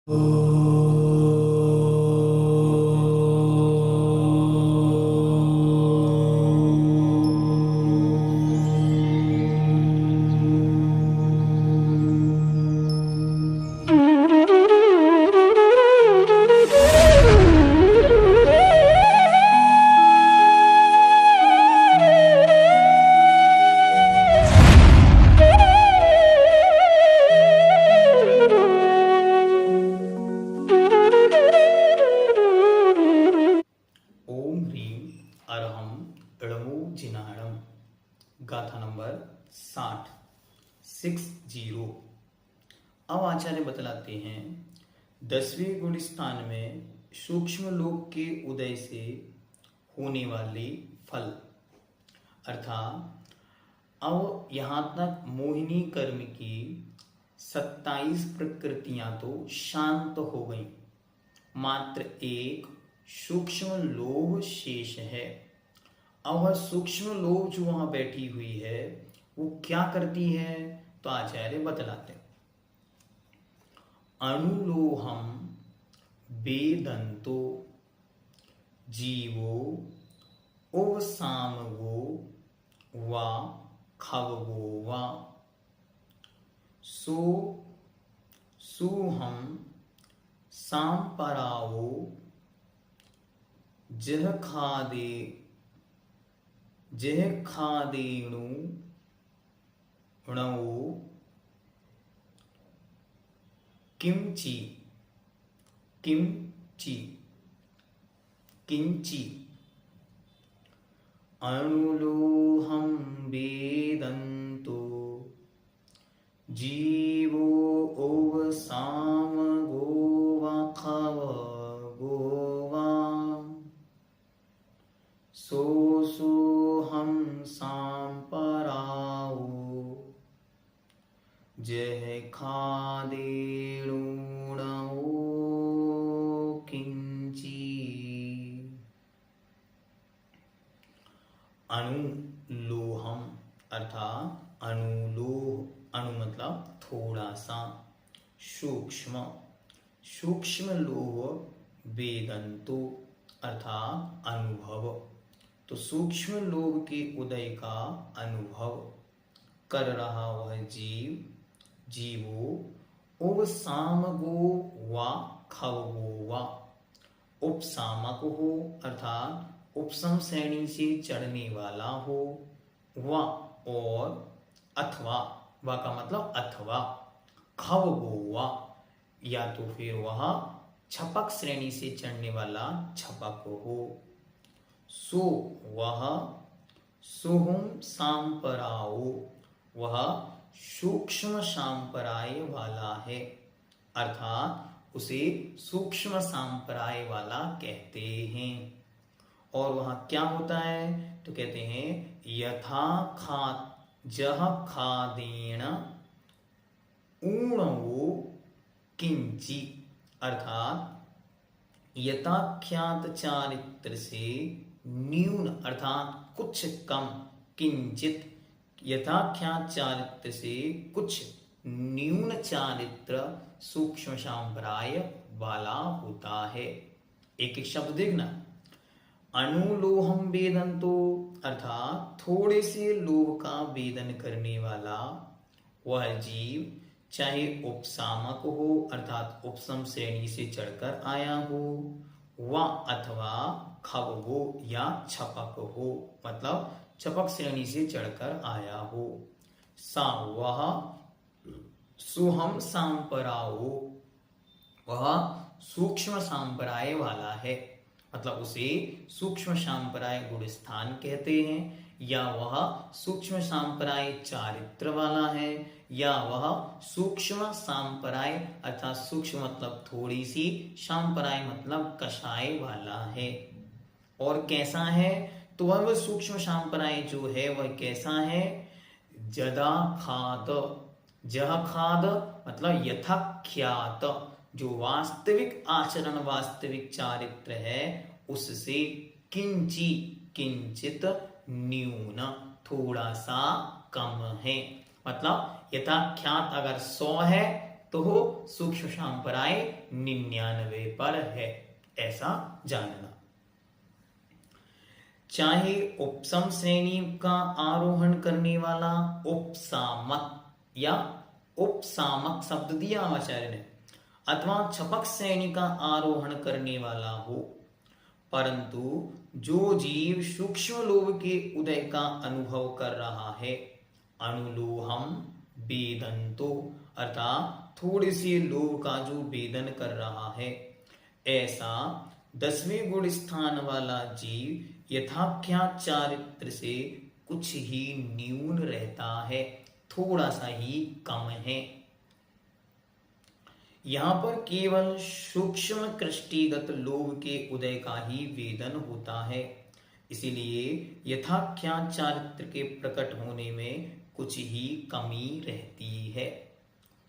ओम ह्रीं अरहम णमो जिनाणम। गाथा नंबर 60। अब आचार्य बतलाते हैं 10वें गुण स्थान में सूक्ष्म लोक के उदय से होने वाले फल, अर्थात अब यहां तक मोहिनी कर्म की 27 प्रकृतियां तो शांत हो गई, मात्र एक सूक्ष्म लोभ शेष है। अब वह सूक्ष्म लोभ जो वहां बैठी हुई है वो क्या करती है, तो आचार्य बतलाते हैं। अनुलोहम वेदन्तो जीवो उपसामगो वा खवगो वा सो सुहम सांपरावो जह खादेणु णवो किंची अनुलोहं वेदन्तो जीवो ओवसामगो वा खवगो वा सोऽहं सांपरावो जह खादेणुणवो किंची। अनुलोहम अर्थात अनुलोह, अणु मतलब थोड़ा सा, सूक्ष्म लोह वेदंतो अर्थात अनुभव, तो सूक्ष्म लोह के उदय का अनुभव कर रहा वह जीवो उपसामगो वा खवगो वा, उपसामक हो अर्थात उपसम श्रेणी से चढ़ने वाला हो, वा और अथवा, वा का मतलब अथवा, खवगो वा या तो फिर वह छपक श्रेणी से चढ़ने वाला छपक हो। सो वह सुहुम सांपराओ, वह सूक्ष्म सांपराय वाला है, अर्थात उसे सूक्ष्म सांपराय वाला कहते हैं। और वहां क्या होता है, तो कहते हैं यथा जह खादेन ऊणवो किंची, अर्थात यथाख्यात चारित्र से न्यून अर्थात कुछ कम, किंचित यथाख्यात चारित्र से कुछ न्यून चारित्र सूक्ष्म सांप्राय वाला होता है। एक एक शब्द देखना, अनुलोहम वेदन्तो अर्थात थोड़े से लोह का वेदन करने वाला वह जीव, चाहे उपसामक हो अर्थात उपसम श्रेणी से चढ़कर आया हो, व अथवा खवगो या छपक हो मतलब छपक श्रेणी से चढ़कर आया हो। सा वह सुहम सांपराओ, वह सूक्ष्म सांपराय वाला है, मतलब उसे सूक्ष्म सांपराय गुण स्थान कहते हैं, या वह सूक्ष्म सांपराय चारित्र वाला है, या वह सूक्ष्म सांपराय अर्थात सूक्ष्म मतलब थोड़ी सी, सांपराय मतलब कषाय वाला है। और कैसा है, तो वह सूक्ष्म सांपराय जो है वह कैसा है, जदा खाद, जह खाद मतलब यथाख्यात, जो वास्तविक आचरण वास्तविक चारित्र है उससे किंची किंचित न्यून थोड़ा सा कम है। मतलब यथाख्यात अगर 100 है तो तो सूक्ष्म संप्राय 99 पर है, ऐसा जानना। चाहे उपसम श्रेणी का आरोहण करने वाला उपसामक या उपसामक शब्द दिया आचार्य ने, अथवा छपक श्रेणी का आरोहण करने वाला हो, परंतु जो जीव सूक्ष्म लोभ के उदय का अनुभव कर रहा है, अनुलोहम वेदंतो, अर्थात थोड़े से लोभ का जो वेदन कर रहा है, ऐसा 10वें गुण स्थान वाला जीव यथाख्यात चारित्र से कुछ ही न्यून रहता है, थोड़ा सा ही कम है। यहां पर केवल सूक्ष्म कृष्टिगत लोभ के उदय का ही वेदन होता है, इसीलिए यथाख्यात चारित्र के प्रकट होने में कुछ ही कमी रहती है।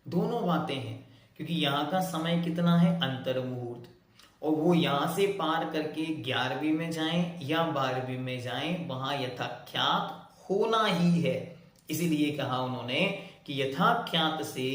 दोनों बातें हैं, क्योंकि यहाँ का समय कितना है, अंतर मुहूर्त, और वो यहां से पार करके 11वीं में जाएं या 12वीं में जाएं, वहां यथाख्यात होना ही है। इसीलिए कहा उन्होंने कि यथाख्यात से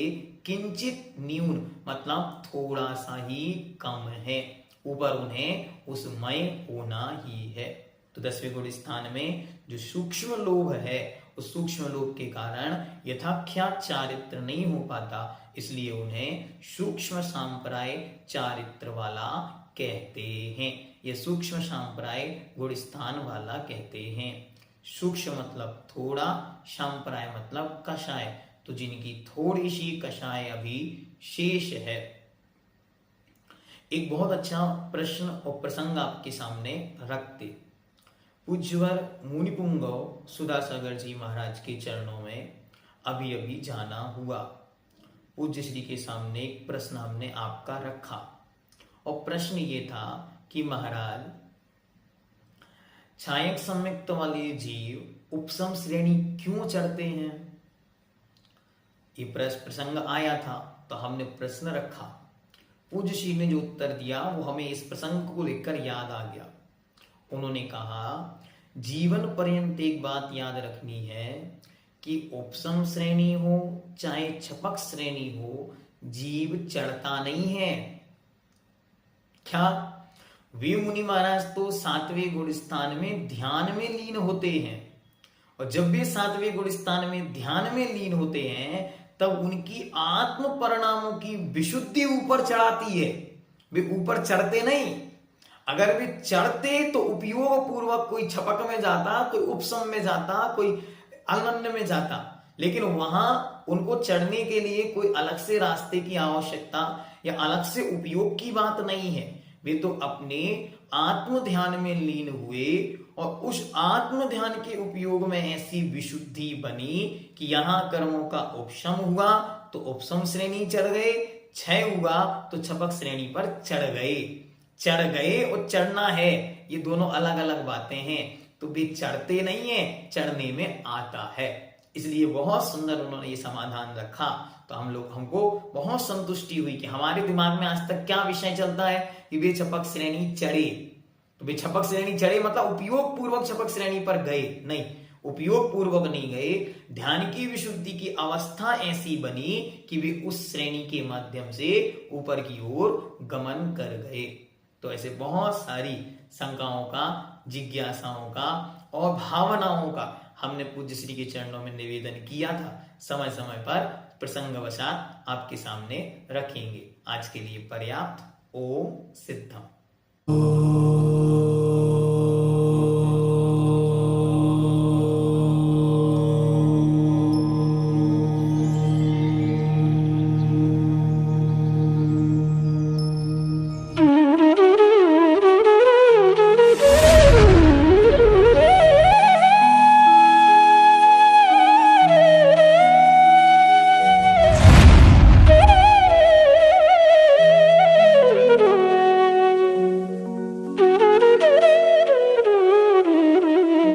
किंचित न्यून, मतलब थोड़ा सा ही कम है, ऊपर उन्हें उसमय होना ही है। तो 10वें गुण स्थान में जो सूक्ष्म लोभ है, उस सूक्ष्म लोभ के कारण यथाख्यात चारित्र नहीं हो पाता, इसलिए उन्हें सूक्ष्म संप्राय चारित्र वाला कहते हैं, ये सूक्ष्म संप्राय गुण स्थान वाला कहते हैं। सूक्ष्म मतलब थोड़ा, संप्राय मतलब कषाय, तो जिनकी थोड़ी सी कषाय अभी शेष है। एक बहुत अच्छा प्रश्न और प्रसंग आपके सामने रखते, पूज्यवर मुनिपुंगव सुधासागर जी महाराज के चरणों में अभी अभी जाना हुआ। पूज्य श्री के सामने एक प्रश्न हमने आपका रखा, और प्रश्न ये था कि महाराज, छायक संयुक्त वाले जीव उपसम श्रेणी क्यों चढ़ते हैं? ये प्रसंग आया था, तो हमने प्रश्न रखा। पूज्य श्री ने जो उत्तर दिया वो हमें इस प्रसंग को लेकर याद आ गया। उन्होंने कहा, जीवन पर्यंत एक बात याद रखनी है कि उपसम श्रेणी हो चाहे छपक श्रेणी हो, जीव चढ़ता नहीं है। क्या? वे मुनि महाराज तो 7वें गुण स्थान में ध्यान में लीन होते हैं, और जब वे 7वें गुण स्थान में ध्यान में लीन होते हैं, तब उनकी आत्म परिणामों की विशुद्धि ऊपर चढ़ाती है। वे ऊपर चढ़ते नहीं। अगर वे चढ़ते तो उपयोग पूर्वक कोई छपक में जाता, कोई उपसम में जाता, कोई अनन्य में जाता, लेकिन वहां उनको चढ़ने के लिए कोई अलग से रास्ते की आवश्यकता या अलग से उपयोग की बात नहीं है। वे तो अपने आत्म ध्यान में लीन हुए, और उस आत्म ध्यान के उपयोग में ऐसी विशुद्धि बनी कि यहां कर्मों का उपशम हुआ तो उपसम श्रेणी चढ़ गए, क्षय हुआ तो छपक श्रेणी पर चढ़ गए और चढ़ना है, ये दोनों अलग अलग बातें हैं। तो वे चढ़ते नहीं है, चढ़ने में आता है। इसलिए बहुत सुंदर उन्होंने ये समाधान रखा, तो हमको बहुत संतुष्टि हुई कि हमारे दिमाग में आज तक क्या विषय चलता है कि वे छपक श्रेणी चढ़े। तो वे छपक श्रेणी चढ़े मतलब उपयोग पूर्वक छपक श्रेणी पर गए नहीं, उपयोग पूर्वक नहीं गए। ध्यान की विशुद्धि की अवस्था ऐसी बनी कि वे उस श्रेणी के माध्यम से ऊपर की ओर गमन कर गए। तो ऐसे बहुत सारी शंकाओं का, जिज्ञासाओं का और भावनाओं का हमने पूज्य श्री के चरणों में निवेदन किया था। समय समय पर प्रसंगवशात आपके सामने रखेंगे। आज के लिए पर्याप्त। ओम सिद्धम।